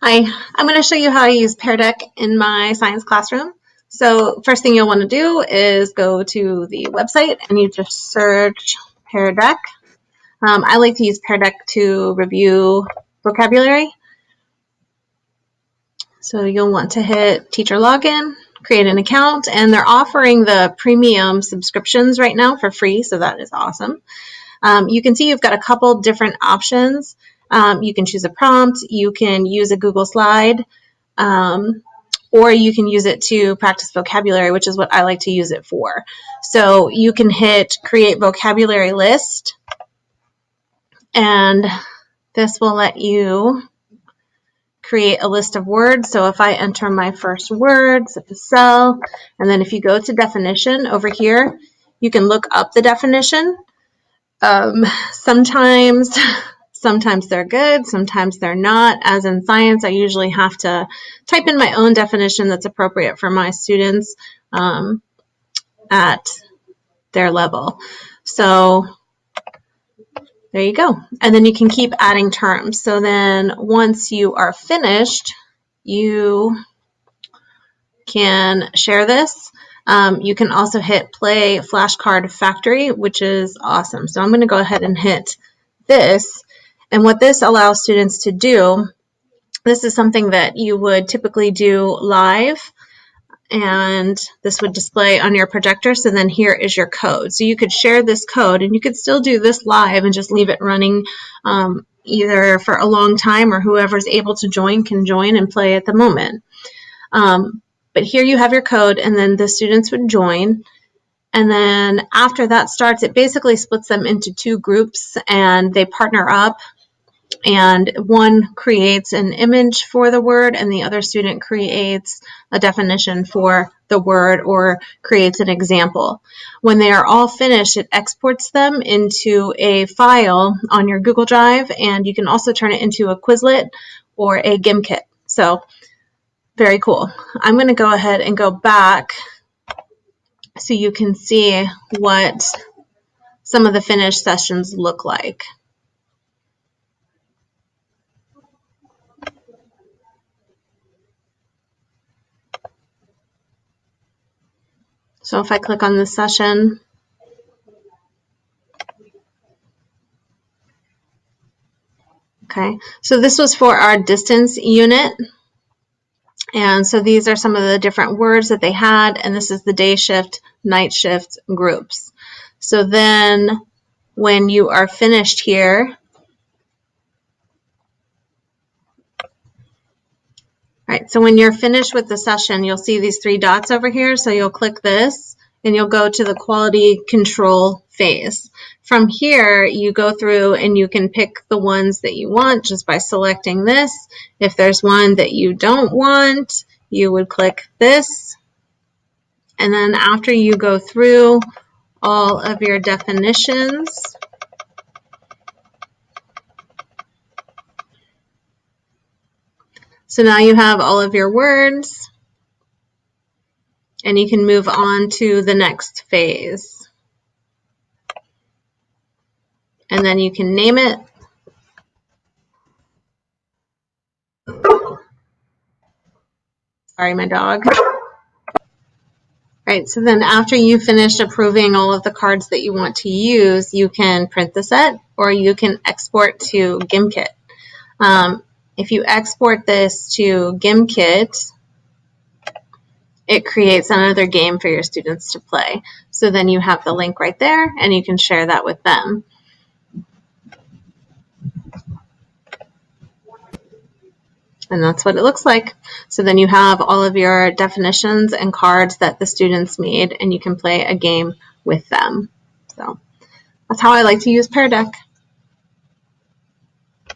Hi, I'm going to show you how I use Peardeck in my science classroom. So first thing you'll want to do is go to the website and you just search Peardeck. I like to use Peardeck to review vocabulary. So you'll want to hit teacher login, create an account, and they're offering the premium subscriptions right now for free, so that is awesome. You can see you've got a couple different options. You can choose a prompt, you can use a Google slide, or you can use it to practice vocabulary, which is what I like to use it for. So you can hit create vocabulary list, and this will let you create a list of words. So if I enter my first words at the cell, and then if you go to definition over here, you can look up the definition. Sometimes they're good, sometimes they're not. As in science, I usually have to type in my own definition that's appropriate for my students at their level. So there you go. And then you can keep adding terms. So then once you are finished, you can share this. You can also hit play flashcard factory, which is awesome. So I'm going to go ahead and hit this. And what this allows students to do, this is something that you would typically do live, and this would display on your projector. So then here is your code. So you could share this code, and you could still do this live and just leave it running either for a long time, or whoever's able to join can join and play at the moment. But here you have your code, and then the students would join. And then after that starts, it basically splits them into two groups, and they partner up. And one creates an image for the word, and the other student creates a definition for the word or creates an example. When they are all finished, it exports them into a file on your Google Drive, and you can also turn it into a Quizlet or a Gimkit. So very cool. I'm going to go ahead and go back so you can see what some of the finished sessions look like. So if I click on this session, okay, so this was for our distance unit. And so these are some of the different words that they had, and this is the day shift, night shift groups. So then when you are finished here, right, so when you're finished with the session, you'll see these three dots over here. So you'll click this, and you'll go to the quality control phase. From here, you go through and you can pick the ones that you want just by selecting this. If there's one that you don't want, you would click this. And then after you go through all of your definitions, so now you have all of your words, and you can move on to the next phase. And then you can name it. Sorry, my dog. Right, so then after you finish approving all of the cards that you want to use, you can print the set, or you can export to Gimkit. If you export this to Gimkit, it creates another game for your students to play. So then you have the link right there, and you can share that with them. And that's what it looks like. So then you have all of your definitions and cards that the students made, and you can play a game with them. So that's how I like to use Peardeck.